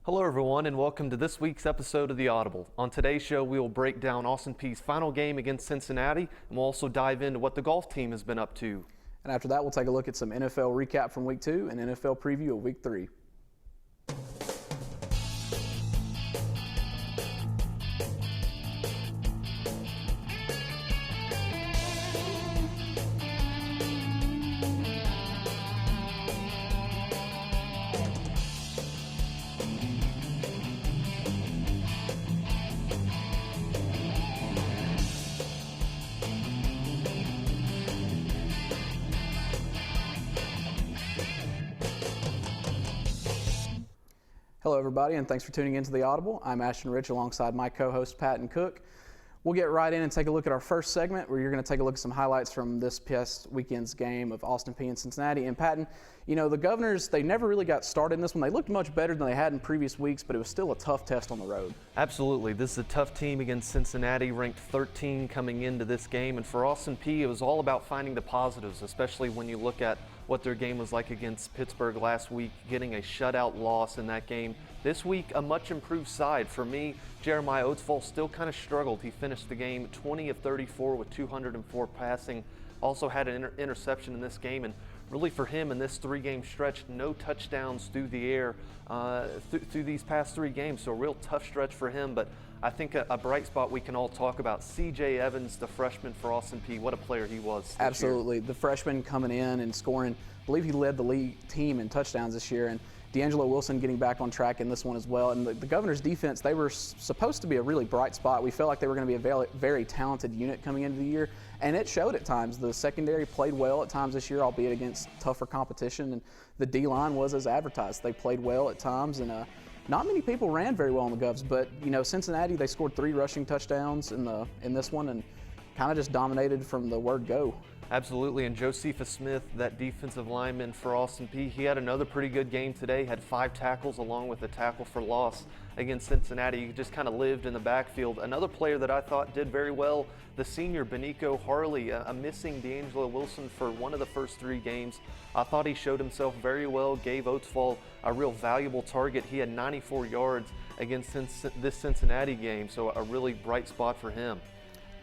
Hello everyone and welcome to this week's episode of The Audible. On today's show we will break down Austin Peay's final game against Cincinnati, and we'll also dive into what the golf team has been up to. And after that we'll take a look at some NFL recap from week 2 and NFL preview of week 3. Hello everybody, and thanks for tuning into The Audible. I'm Ashton Rich alongside my co-host Patton Cook. We'll get right in and take a look at our first segment where you're going to take a look at some highlights from this past weekend's game of Austin Peay and Cincinnati. And Patton, you know, the Governors, they never really got started in this one. They looked much better than they had in previous weeks, but it was still a tough test on the road. Absolutely. This is a tough team against Cincinnati, ranked 13 coming into this game. And for Austin Peay, it was all about finding the positives, especially when you look at what their game was like against Pittsburgh last week, getting a shutout loss in that game. This week, a much improved side. For me, Jeremiah Oatsfall still kind of struggled. He finished the game 20 of 34 with 204 passing. Also had an interception in this game, and really for him in this 3-game stretch, no touchdowns through the air through these past 3 games. So a real tough stretch for him, but I think a bright spot we can all talk about, CJ Evans, the freshman for Austin Peay. What a player he was. Absolutely. The freshman coming in and scoring. I believe he led the league team in touchdowns this year, and D'Angelo Wilson getting back on track in this one as well. And the Governors' defense, they were supposed to be a really bright spot. We felt like they were going to be a very talented unit coming into the year, and it showed at times. The secondary played well at times this year, albeit against tougher competition, and the D-line was as advertised. They played well at times, and not many people ran very well in the Govs, but you know, Cincinnati, they scored 3 rushing touchdowns in this one and kind of just dominated from the word go. Absolutely, and Josephus Smith, that defensive lineman for Austin Peay, he had another pretty good game today, had 5 tackles along with a tackle for loss against Cincinnati. He just kind of lived in the backfield. Another player that I thought did very well, the senior Benico Harley, a missing D'Angelo Wilson for one of the first 3 games. I thought he showed himself very well, gave Oatsfall a real valuable target. He had 94 yards against this Cincinnati game, so a really bright spot for him.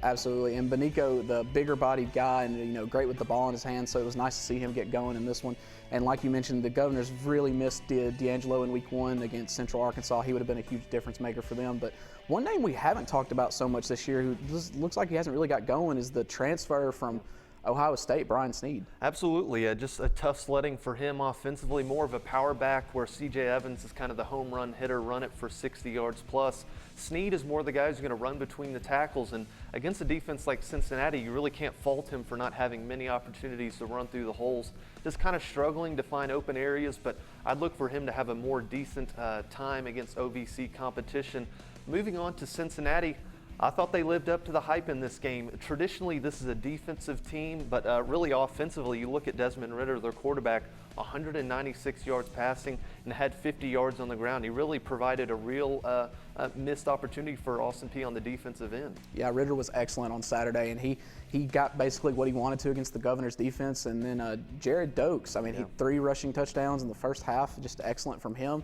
Absolutely, and Benico, the bigger bodied guy, and you know, great with the ball in his hands, so it was nice to see him get going in this one. And like you mentioned, the Governors really missed D'Angelo in week 1 against Central Arkansas. He would have been a huge difference maker for them. But one name we haven't talked about so much this year, who looks like he hasn't really got going, is the transfer from Ohio State, Brian Snead. Absolutely, just a tough sledding for him offensively, more of a power back where CJ Evans is kind of the home run hitter, run it for 60 yards plus. Snead is more the guy who's going to run between the tackles, and against a defense like Cincinnati, you really can't fault him for not having many opportunities to run through the holes. Just kind of struggling to find open areas, but I'd look for him to have a more decent time against OVC competition. Moving on to Cincinnati, I thought they lived up to the hype in this game. Traditionally, this is a defensive team, but really offensively, you look at Desmond Ridder, their quarterback, 196 yards passing and had 50 yards on the ground. He really provided a real missed opportunity for Austin Peay on the defensive end. Yeah, Ridder was excellent on Saturday, and he got basically what he wanted to against the Governors' defense. And then Jared Dokes, I mean, he had 3 rushing touchdowns in the first half, just excellent from him.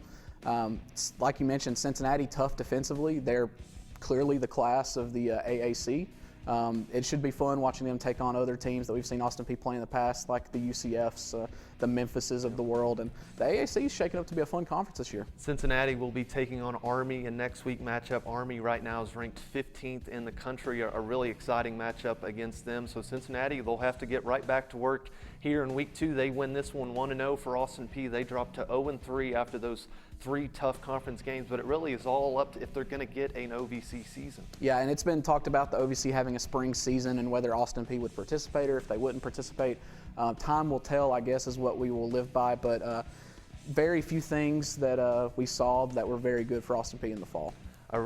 Like you mentioned, Cincinnati, tough defensively. They're clearly the class of the AAC. It should be fun watching them take on other teams that we've seen Austin Peay play in the past, like the UCFs, the Memphises of the world, and the AAC is shaking up to be a fun conference this year. Cincinnati will be taking on Army in next week matchup. Army right now is ranked 15th in the country, a really exciting matchup against them. So Cincinnati, they'll have to get right back to work here in week 2. They win this one 1-0 for Austin Peay. They drop to 0-3 after those 3 tough conference games, but it really is all up to if they're going to get an OVC season. Yeah, and it's been talked about the OVC having a spring season and whether Austin Peay would participate or if they wouldn't participate. Time will tell, I guess, is what we will live by, but very few things that we saw that were very good for Austin Peay in the fall.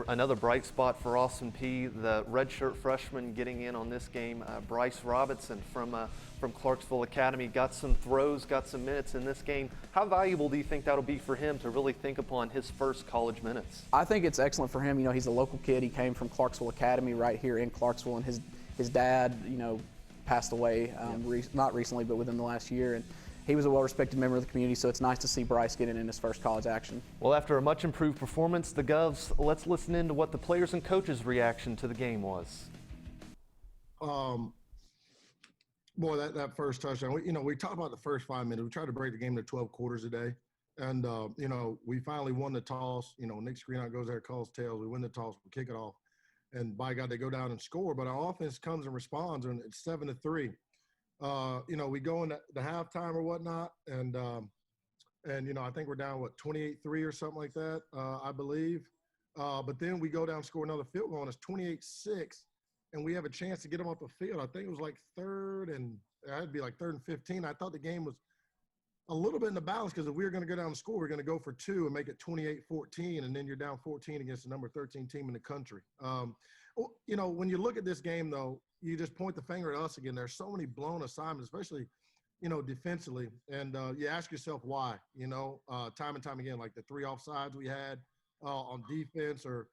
Another bright spot for Austin Peay, the redshirt freshman getting in on this game, Bryce Robinson from Clarksville Academy, got some throws, got some minutes in this game. How valuable do you think that'll be for him to really think upon his first college minutes? I think it's excellent for him. You know, he's a local kid. He came from Clarksville Academy right here in Clarksville, and his dad, you know, passed away not recently, but within the last year. And he was a well-respected member of the community, so it's nice to see Bryce getting in his first college action. Well, after a much improved performance, the Govs, let's listen in to what the players and coaches' reaction to the game was. Boy, that first touchdown, we talked about the first 5 minutes. We tried to break the game to 12 quarters a day. And, we finally won the toss. Nick Screenout goes there, calls tails. We win the toss, we kick it off. And by God, they go down and score. But our offense comes and responds, and it's 7-3. We go into the halftime or whatnot, and I think we're down, 28-3 or something like that, I believe. But then we go down, score another field goal, and it's 28-6. And we have a chance to get them off the field. I think it was like third and 15. I thought the game was a little bit in the balance, because if we were going to go down and score, we're going to go for 2 and make it 28-14, and then you're down 14 against the number 13 team in the country. When you look at this game, though, you just point the finger at us again. There's so many blown assignments, especially, defensively. And you ask yourself why, time and time again, like the 3 offsides we had on defense, or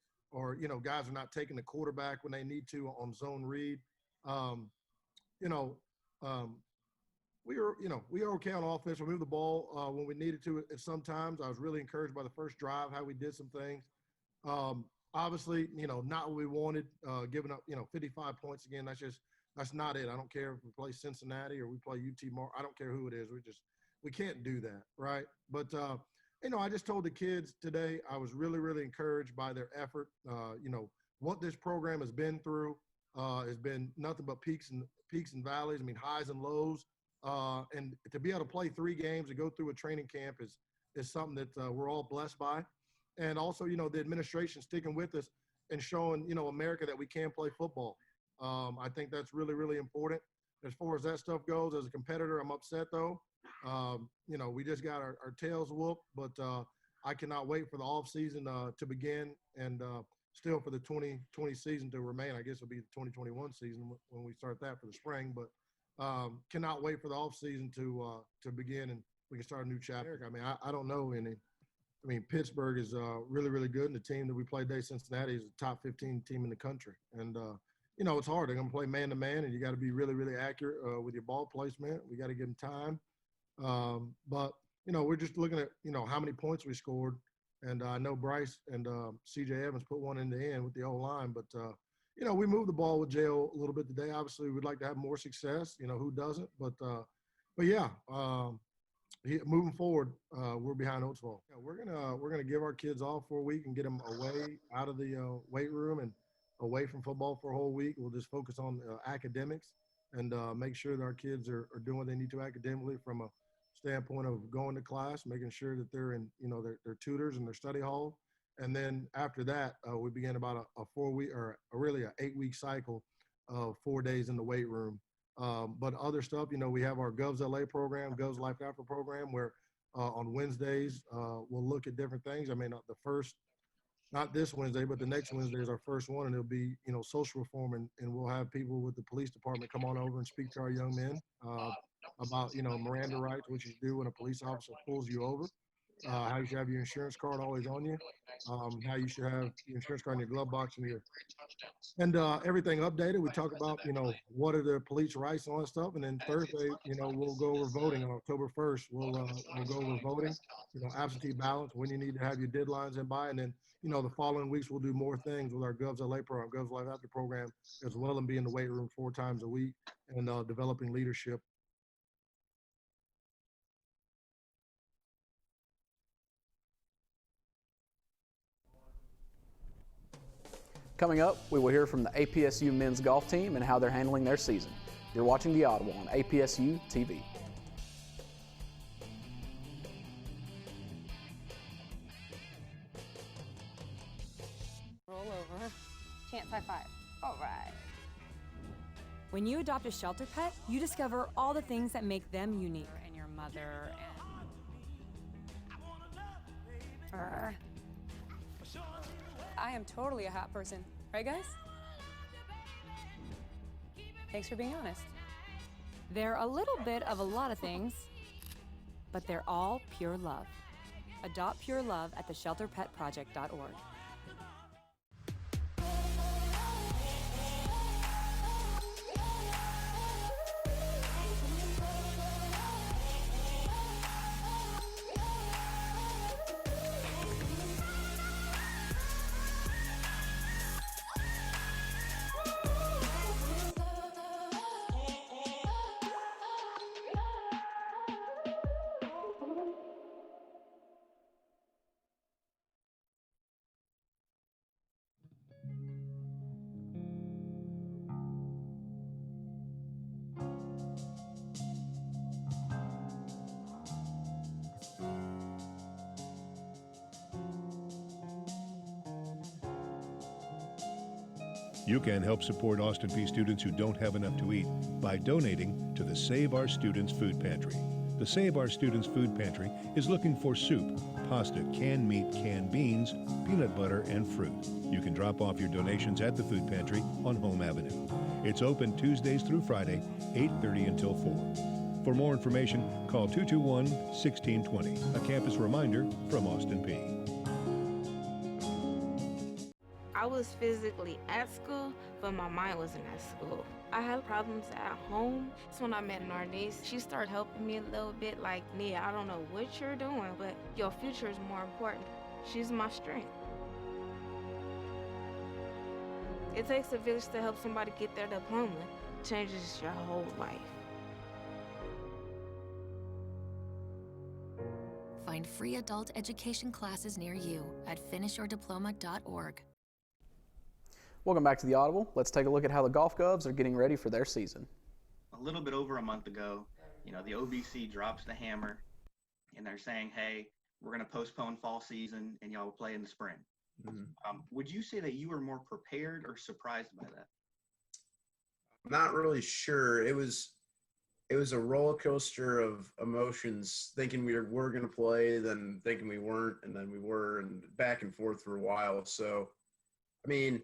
guys are not taking the quarterback when they need to on zone read. We were okay on offense. We moved the ball when we needed to at sometimes. I was really encouraged by the first drive, how we did some things. Obviously, not what we wanted, giving up, 55 points again. That's not it. I don't care if we play Cincinnati or we play UT Mar. I don't care who it is. We can't do that, right? But, I just told the kids today I was really, really encouraged by their effort. What this program has been through has been nothing but peaks and valleys. I mean, highs and lows. And to be able to play 3 games and go through a training camp is something that we're all blessed by. And also, the administration sticking with us and showing, America that we can play football. I think that's really, really important. As far as that stuff goes, as a competitor, I'm upset though. We just got our tails whooped, but I cannot wait for the off season to begin, and still for the 2020 season to remain. I guess it'll be the 2021 season when we start that for the spring, but cannot wait for the off season to begin, and we can start a new chapter. I mean, I don't know any. I mean, Pittsburgh is really, really good, and the team that we played today, Cincinnati, is a top 15 team in the country. And it's hard. They're going to play man-to-man, and you got to be really, really accurate with your ball placement. We got to give them time. But we're just looking at, how many points we scored. And I know Bryce and CJ Evans put one in the end with the O-line. But, we moved the ball with J.O. a little bit today. Obviously, we'd like to have more success. Who doesn't? But yeah, moving forward, we're behind Oatsville. Yeah, we're gonna give our kids off for a week and get them away out of the weight room and away from football for a whole week. We'll just focus on academics and make sure that our kids are doing what they need to academically from a standpoint of going to class, making sure that they're in, their tutors and their study hall. And then after that, we begin about a 4-week or really an 8-week cycle of 4 days in the weight room. But other stuff, we have our Govs LA program, Govs Life After program, where on Wednesdays, we'll look at different things. I mean, not this Wednesday, but the next Wednesday is our first one, and it'll be, social reform, and we'll have people with the police department come on over and speak to our young men about, Miranda rights, what you do when a police officer pulls you over, how you should have your insurance card always on you, how you should have your insurance card in your glove box and everything updated. We talk about, what are the police rights and all that stuff. And then Thursday, we'll go over voting on October 1st. We'll go over voting, absentee ballots, when you need to have your deadlines in by. And then, the following weeks, we'll do more things with our Govs LA program, Govs Life After program, as well, and be in the weight room 4 times a week and developing leadership. Coming up, we will hear from the APSU men's golf team and how they're handling their season. You're watching The Audible on APSU TV. Roll over. Chance high five. All right. When you adopt a shelter pet, you discover all the things that make them unique. And your mother and... I am totally a hot person. Right, guys? Thanks for being honest. They're a little bit of a lot of things, but they're all pure love. Adopt pure love at theshelterpetproject.org. You can help support Austin Peay students who don't have enough to eat by donating to the Save Our Students Food Pantry. The Save Our Students Food Pantry is looking for soup, pasta, canned meat, canned beans, peanut butter, and fruit. You can drop off your donations at the food pantry on Home Avenue. It's open Tuesdays through Friday, 8:30 until 4. For more information, call 221-1620. A campus reminder from Austin Peay. I was physically at school, but my mind wasn't at school. I had problems at home. That's when I met our niece. She started helping me a little bit, like, Nia, I don't know what you're doing, but your future is more important. She's my strength. It takes a village to help somebody get their diploma. It changes your whole life. Find free adult education classes near you at finishyourdiploma.org. Welcome back to the Audible. Let's take a look at how the Golf Govs are getting ready for their season. A little bit over a month ago, the OBC drops the hammer and they're saying, hey, we're going to postpone fall season and y'all will play in the spring. Would you say that you were more prepared or surprised by that? I'm not really sure. It was a roller coaster of emotions, thinking we were going to play, then thinking we weren't, and then we were, and back and forth for a while. So, I mean,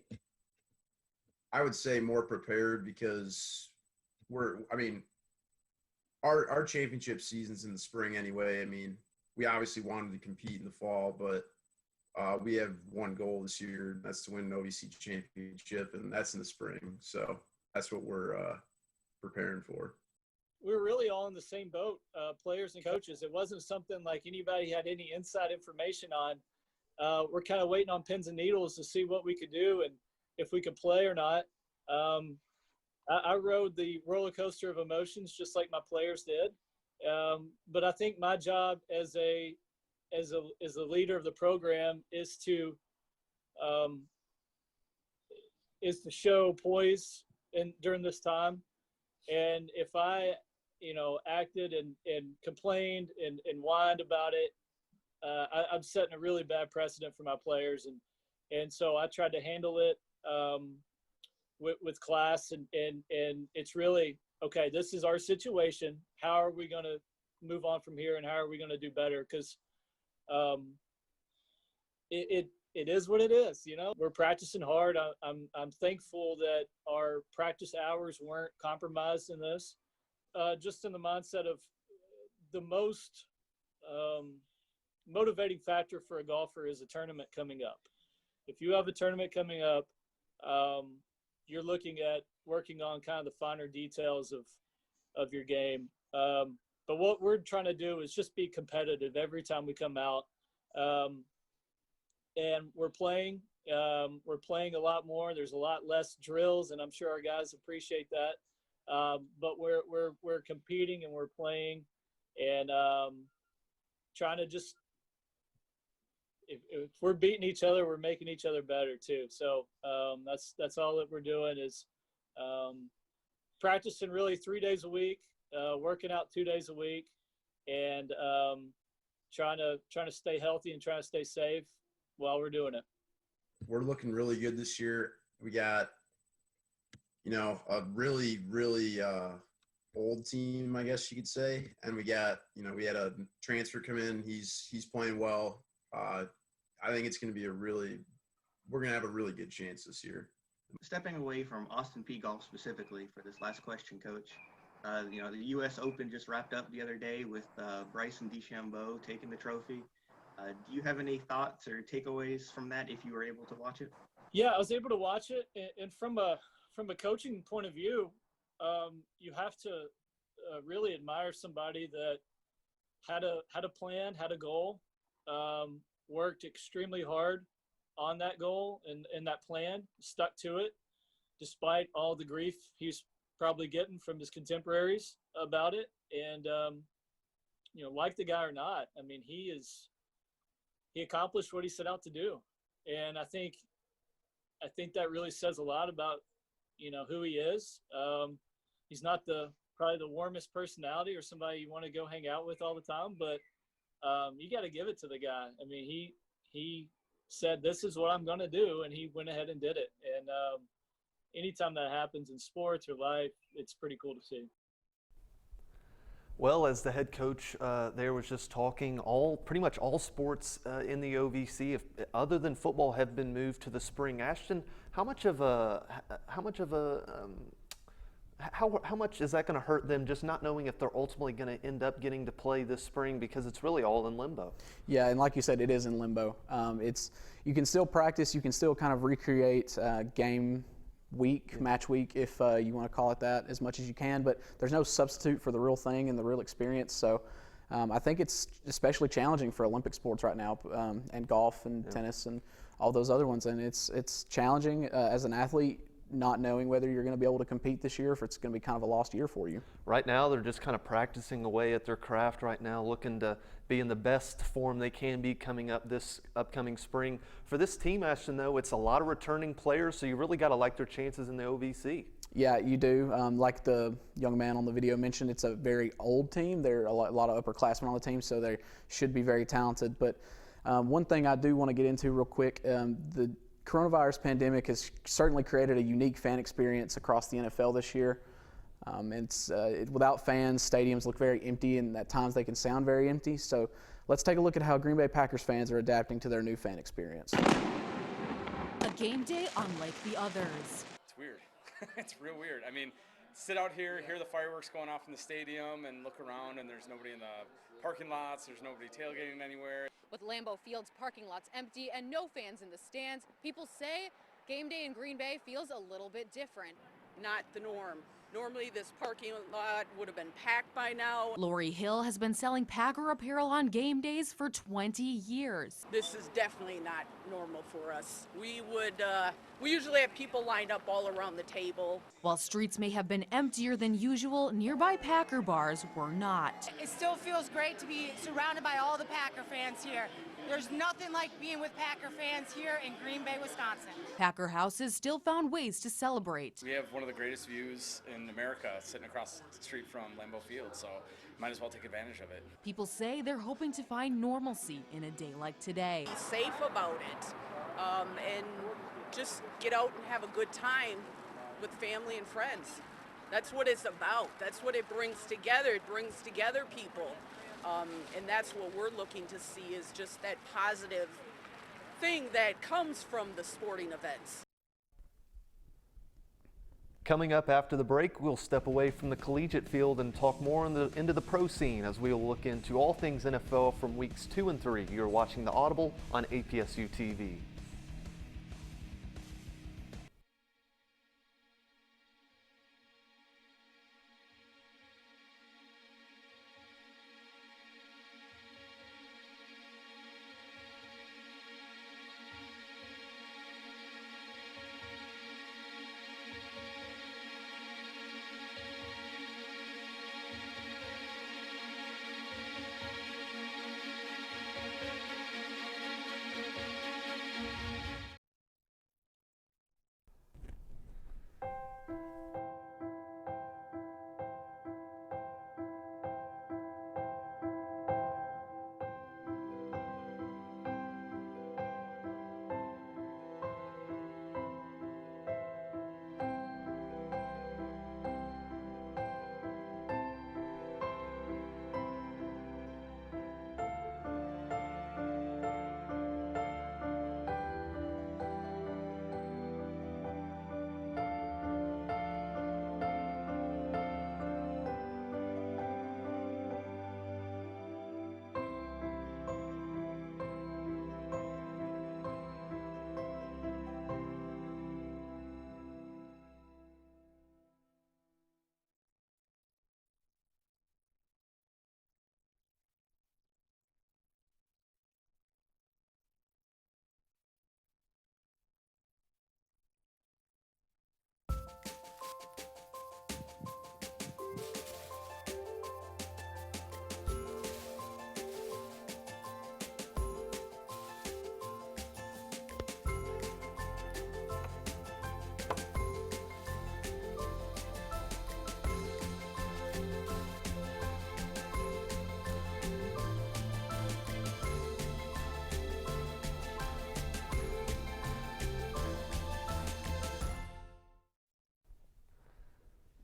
I would say more prepared because our championship season's in the spring anyway. I mean, we obviously wanted to compete in the fall, but we have one goal this year, and that's to win an OVC championship, and that's in the spring. So that's what we're preparing for. We were really all in the same boat, players and coaches. It wasn't something like anybody had any inside information on. We're kind of waiting on pins and needles to see what we could do and if we could play or not. I rode the roller coaster of emotions just like my players did. But I think my job as a leader of the program is to show poise during this time. And if I, acted and complained and whined about it, I'm setting a really bad precedent for my players. And so I tried to handle it with class and it's really, okay, this is our situation. How are we going to move on from here and how are we going to do better? Because it is what it is. We're practicing hard. I'm thankful that our practice hours weren't compromised in this. Just in the mindset of the most motivating factor for a golfer is a tournament coming up. If you have a tournament coming up, you're looking at working on kind of the finer details of your game. But what we're trying to do is just be competitive every time we come out. And we're playing a lot more. There's a lot less drills, and I'm sure our guys appreciate that. But we're competing and we're playing and trying to just, if we're beating each other, we're making each other better too. So that's all that we're doing is practicing really 3 days a week, working out 2 days a week, and trying to stay healthy and trying to stay safe while we're doing it. We're looking really good this year. We got, a really, really old team, I guess you could say. And we got, we had a transfer come in. He's playing well. I think it's going to be we're going to have a really good chance this year. Stepping away from Austin Peay golf specifically for this last question, Coach, the U.S. Open just wrapped up the other day with Bryson DeChambeau taking the trophy. Do you have any thoughts or takeaways from that if you were able to watch it? Yeah, I was able to watch it. And from a coaching point of view, you have to really admire somebody that had a plan, had a goal, worked extremely hard on that goal and that plan, stuck to it, despite all the grief he's probably getting from his contemporaries about it. And, like the guy or not, I mean, he accomplished what he set out to do. And I think that really says a lot about, who he is. He's not probably the warmest personality or somebody you want to go hang out with all the time, but you got to give it to the guy. I mean, he said, this is what I'm going to do. And he went ahead and did it. And anytime that happens in sports or life, it's pretty cool to see. Well, as the head coach there was just talking, pretty much all sports in the OVC, other than football, have been moved to the spring. Ashton, how much is that going to hurt them, just not knowing if they're ultimately going to end up getting to play this spring, because it's really all in limbo? Yeah, and like you said, it is in limbo. You can still practice, you can still kind of recreate game week, match week, if you want to call it that, as much as you can, but there's no substitute for the real thing and the real experience. So I think it's especially challenging for Olympic sports right now, and golf and tennis and all those other ones. And it's challenging as an athlete, not knowing whether you're going to be able to compete this year, if it's going to be kind of a lost year for you. Right now, they're just kind of practicing away at their craft right now, looking to be in the best form they can be coming up this upcoming spring. For this team, Ashton, though, it's a lot of returning players, so you really got to like their chances in the OVC. Yeah, you do. Like the young man on the video mentioned, it's a very old team. There are a lot of upperclassmen on the team, so they should be very talented. But one thing I do want to get into real quick, the coronavirus pandemic has certainly created a unique fan experience across the NFL this year. Without fans, stadiums look very empty, and at times they can sound very empty. So let's take a look at how Green Bay Packers fans are adapting to their new fan experience. A game day unlike the others. It's weird. It's real weird. I mean, sit out here, hear the fireworks going off in the stadium, and look around, and there's nobody in the parking lots, there's nobody tailgating anywhere. With Lambeau Field's parking lots empty and no fans in the stands, people say game day in Green Bay feels a little bit different. Not the norm. Normally this parking lot would have been packed by now. Lori Hill has been selling Packer apparel on game days for 20 years. This is definitely not normal for us. We usually have people lined up all around the table. While streets may have been emptier than usual, nearby Packer bars were not. It still feels great to be surrounded by all the Packer fans here. There's nothing like being with Packer fans here in Green Bay, Wisconsin. Packer houses still found ways to celebrate. We have one of the greatest views in America sitting across the street from Lambeau Field, so might as well take advantage of it. People say they're hoping to find normalcy in a day like today. Be safe about it, and just get out and have a good time with family and friends. That's what it's about. That's what it brings together. It brings together people. And that's what we're looking to see, is just that positive thing that comes from the sporting events. Coming up after the break, we'll step away from the collegiate field and talk more into the pro scene, as we'll look into all things NFL from weeks 2 and 3. You're watching the Audible on APSU TV.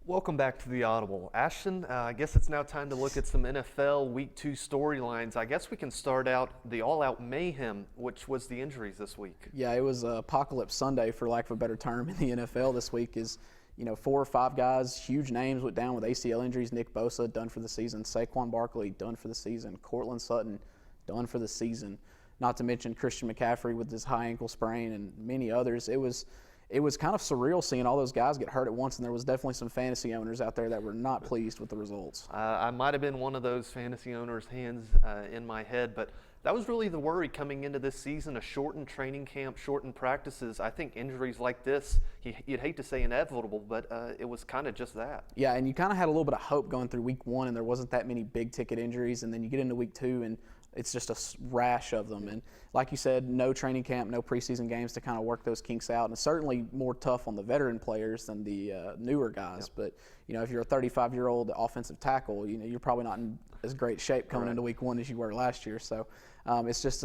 Welcome back to the Audible. Ashton, I guess it's now time to look at some NFL Week 2 storylines. I guess we can start out the all-out mayhem, which was the injuries this week. Yeah, it was Apocalypse Sunday, for lack of a better term, in the NFL this week. Is 4 or 5 guys, huge names, went down with ACL injuries. Nick Bosa, done for the season. Saquon Barkley, done for the season. Cortland Sutton, done for the season. Not to mention Christian McCaffrey with his high ankle sprain and many others. It was kind of surreal seeing all those guys get hurt at once, and there was definitely some fantasy owners out there that were not pleased with the results. I might have been one of those fantasy owners' hands in my head, but that was really the worry coming into this season, a shortened training camp, shortened practices. I think injuries like this, you'd hate to say inevitable, but it was kind of just that. Yeah, and you kind of had a little bit of hope going through week 1, and there wasn't that many big-ticket injuries, and then you get into week 2, and it's just a rash of them. And like you said, no training camp, no preseason games to kind of work those kinks out. And it's certainly more tough on the veteran players than the newer guys. Yep. But, if you're a 35-year-old offensive tackle, you're probably not in as great shape coming into week 1 as you were last year. So it's just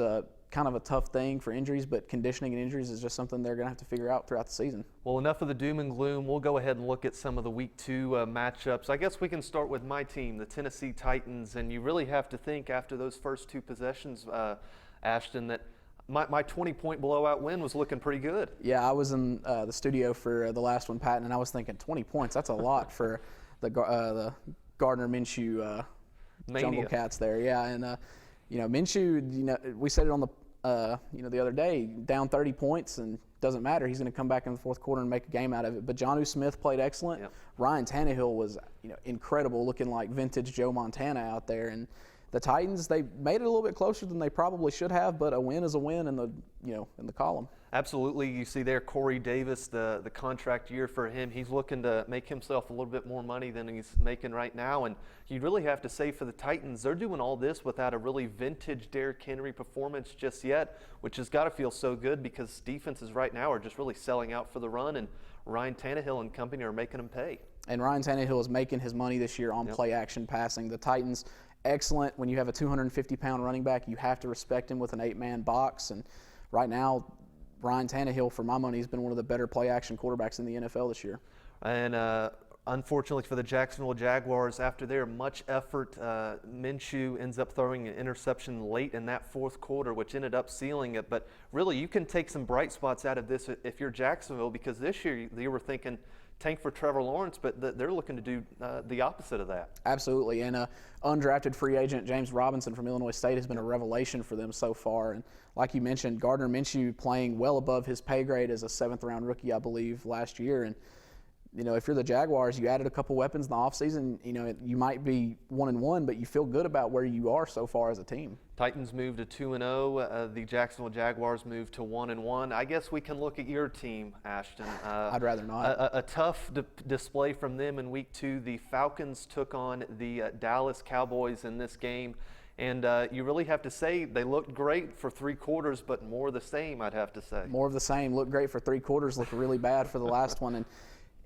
kind of a tough thing for injuries, but conditioning and injuries is just something they're going to have to figure out throughout the season. Well, enough of the doom and gloom. We'll go ahead and look at some of the Week 2 matchups. I guess we can start with my team, the Tennessee Titans, and you really have to think after those first 2 possessions, Ashton, that my 20-point blowout win was looking pretty good. Yeah, I was in the studio for the last one, Patton, and I was thinking 20 points, that's a lot for the Gardner Minshew Jungle Cats there. Yeah, and Minshew, we said it on the the other day, down 30 points and doesn't matter. He's going to come back in the fourth quarter and make a game out of it. But Jonnu Smith played excellent. Yep. Ryan Tannehill was incredible, looking like vintage Joe Montana out there. And the Titans, they made it a little bit closer than they probably should have, but a win is a win in the column. Absolutely. You see there Corey Davis, the contract year for him. He's looking to make himself a little bit more money than he's making right now. And you really have to say for the Titans, they're doing all this without a really vintage Derrick Henry performance just yet, which has got to feel so good because defenses right now are just really selling out for the run, and Ryan Tannehill and company are making them pay. And Ryan Tannehill is making his money this year on play action passing. The Titans, excellent. When you have a 250-pound running back, you have to respect him with an 8-man box. And right now, Ryan Tannehill, for my money, has been one of the better play-action quarterbacks in the NFL this year. And unfortunately for the Jacksonville Jaguars, after their much effort, Minshew ends up throwing an interception late in that fourth quarter, which ended up sealing it. But really, you can take some bright spots out of this if you're Jacksonville, because this year you were thinking tank for Trevor Lawrence, but they're looking to do the opposite of that. Absolutely, and undrafted free agent James Robinson from Illinois State has been a revelation for them so far. And like you mentioned, Gardner Minshew playing well above his pay grade as a 7th-round rookie, I believe, last year. And if you're the Jaguars, you added a couple weapons in the offseason. You might be 1-1, but you feel good about where you are so far as a team. Titans moved to 2-0. The Jacksonville Jaguars moved to 1-1. I guess we can look at your team, Ashton. I'd rather not. A tough display from them in Week 2. The Falcons took on the Dallas Cowboys in this game. And you really have to say they looked great for 3 quarters, but more of the same, I'd have to say. More of the same. Looked great for 3 quarters, looked really bad for the last one. And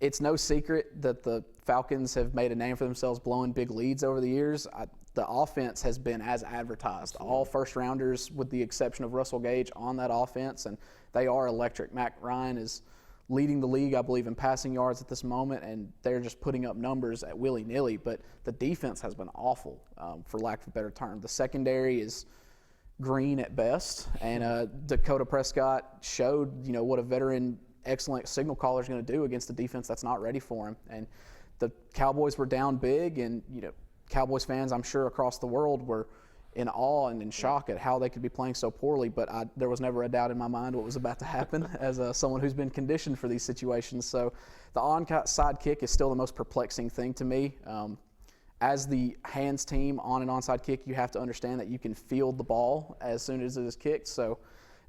it's no secret that the Falcons have made a name for themselves blowing big leads over the years. The offense has been as advertised. Absolutely. All first-rounders, with the exception of Russell Gage, on that offense, and they are electric. Matt Ryan is leading the league, I believe, in passing yards at this moment, and they're just putting up numbers at willy-nilly. But the defense has been awful, for lack of a better term. The secondary is green at best, and Dakota Prescott showed, what a veteran excellent signal caller is going to do against a defense that's not ready for him. And the Cowboys were down big, and Cowboys fans, I'm sure across the world, were in awe and in shock at how they could be playing so poorly. But there was never a doubt in my mind what was about to happen as someone who's been conditioned for these situations. So the onside kick is still the most perplexing thing to me. As the hands team on an onside kick, you have to understand that you can field the ball as soon as it is kicked. So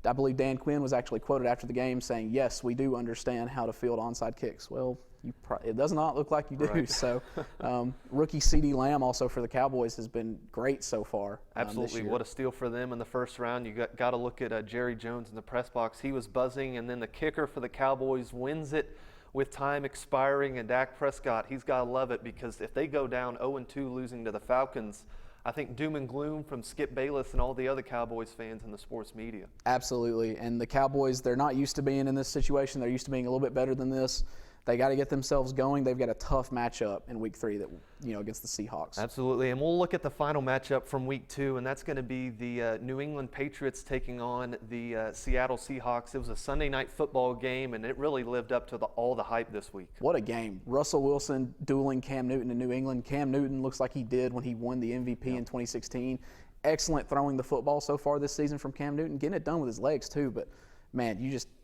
I believe Dan Quinn was actually quoted after the game saying, yes, we do understand how to field onside kicks. Well, it does not look like you do. Right. So rookie CeeDee Lamb also for the Cowboys has been great so far. Absolutely. What a steal for them in the first round. You got to look at Jerry Jones in the press box. He was buzzing, and then the kicker for the Cowboys wins it with time expiring, and Dak Prescott, he's got to love it, because if they go down 0-2 losing to the Falcons, I think doom and gloom from Skip Bayless and all the other Cowboys fans in the sports media. Absolutely. And the Cowboys, they're not used to being in this situation. They're used to being a little bit better than this. they got to get themselves going. They've got a tough matchup in week 3 that, against the Seahawks. Absolutely, and we'll look at the final matchup from week 2, and that's going to be the New England Patriots taking on the Seattle Seahawks. It was a Sunday night football game, and it really lived up to all the hype this week. What a game. Russell Wilson dueling Cam Newton in New England. Cam Newton looks like he did when he won the MVP in 2016. Excellent throwing the football so far this season from Cam Newton, getting it done with his legs too, but man,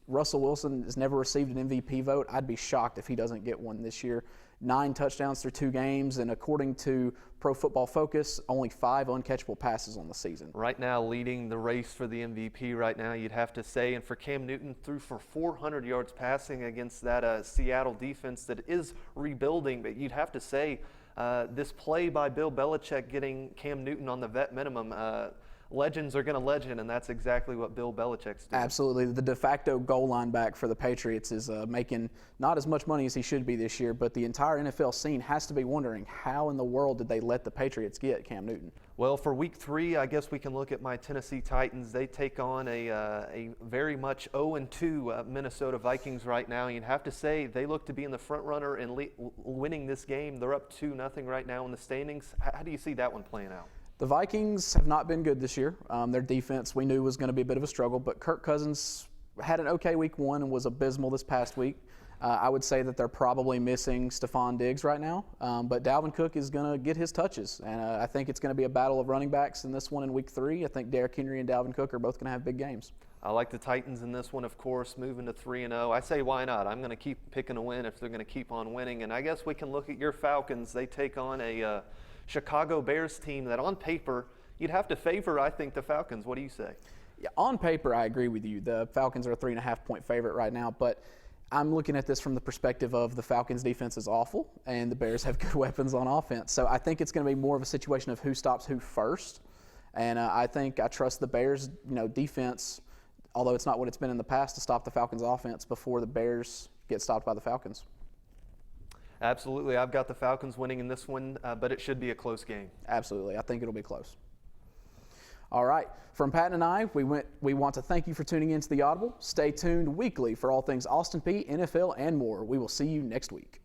Russell Wilson has never received an MVP vote. I'd be shocked if he doesn't get one this year. 9 touchdowns through 2 games, and according to Pro Football Focus, only 5 uncatchable passes on the season. Right now, leading the race for the MVP right now, you'd have to say. And for Cam Newton, threw for 400 yards passing against that Seattle defense that is rebuilding. But you'd have to say this play by Bill Belichick getting Cam Newton on the vet minimum, legends are going to legend, and that's exactly what Bill Belichick's doing. Absolutely. The de facto goal line back for the Patriots is making not as much money as he should be this year, but the entire NFL scene has to be wondering, how in the world did they let the Patriots get Cam Newton? Well, for week 3, I guess we can look at my Tennessee Titans. They take on a very much 0-2 Minnesota Vikings right now. You'd have to say they look to be in the front runner and winning this game. They're up 2-0 right now in the standings. How do you see that one playing out? The Vikings have not been good this year. Their defense we knew was going to be a bit of a struggle, but Kirk Cousins had an okay week 1 and was abysmal this past week. I would say that they're probably missing Stephon Diggs right now, but Dalvin Cook is going to get his touches, and I think it's going to be a battle of running backs in this one in week 3. I think Derrick Henry and Dalvin Cook are both going to have big games. I like the Titans in this one, of course, moving to 3-0. I say why not? I'm going to keep picking a win if they're going to keep on winning, and I guess we can look at your Falcons. They take on a Chicago Bears team that on paper you'd have to favor, I think, the Falcons. What do you say? Yeah, on paper, I agree with you. The Falcons are a 3.5-point favorite right now, but I'm looking at this from the perspective of the Falcons' defense is awful, and the Bears have good weapons on offense. So I think it's going to be more of a situation of who stops who first, and I trust the Bears' defense, although it's not what it's been in the past, to stop the Falcons' offense before the Bears get stopped by the Falcons. Absolutely. I've got the Falcons winning in this one, but it should be a close game. Absolutely. I think it'll be close. All right. From Patton and I, we want to thank you for tuning in to the Audible. Stay tuned weekly for all things Austin Peay, NFL, and more. We will see you next week.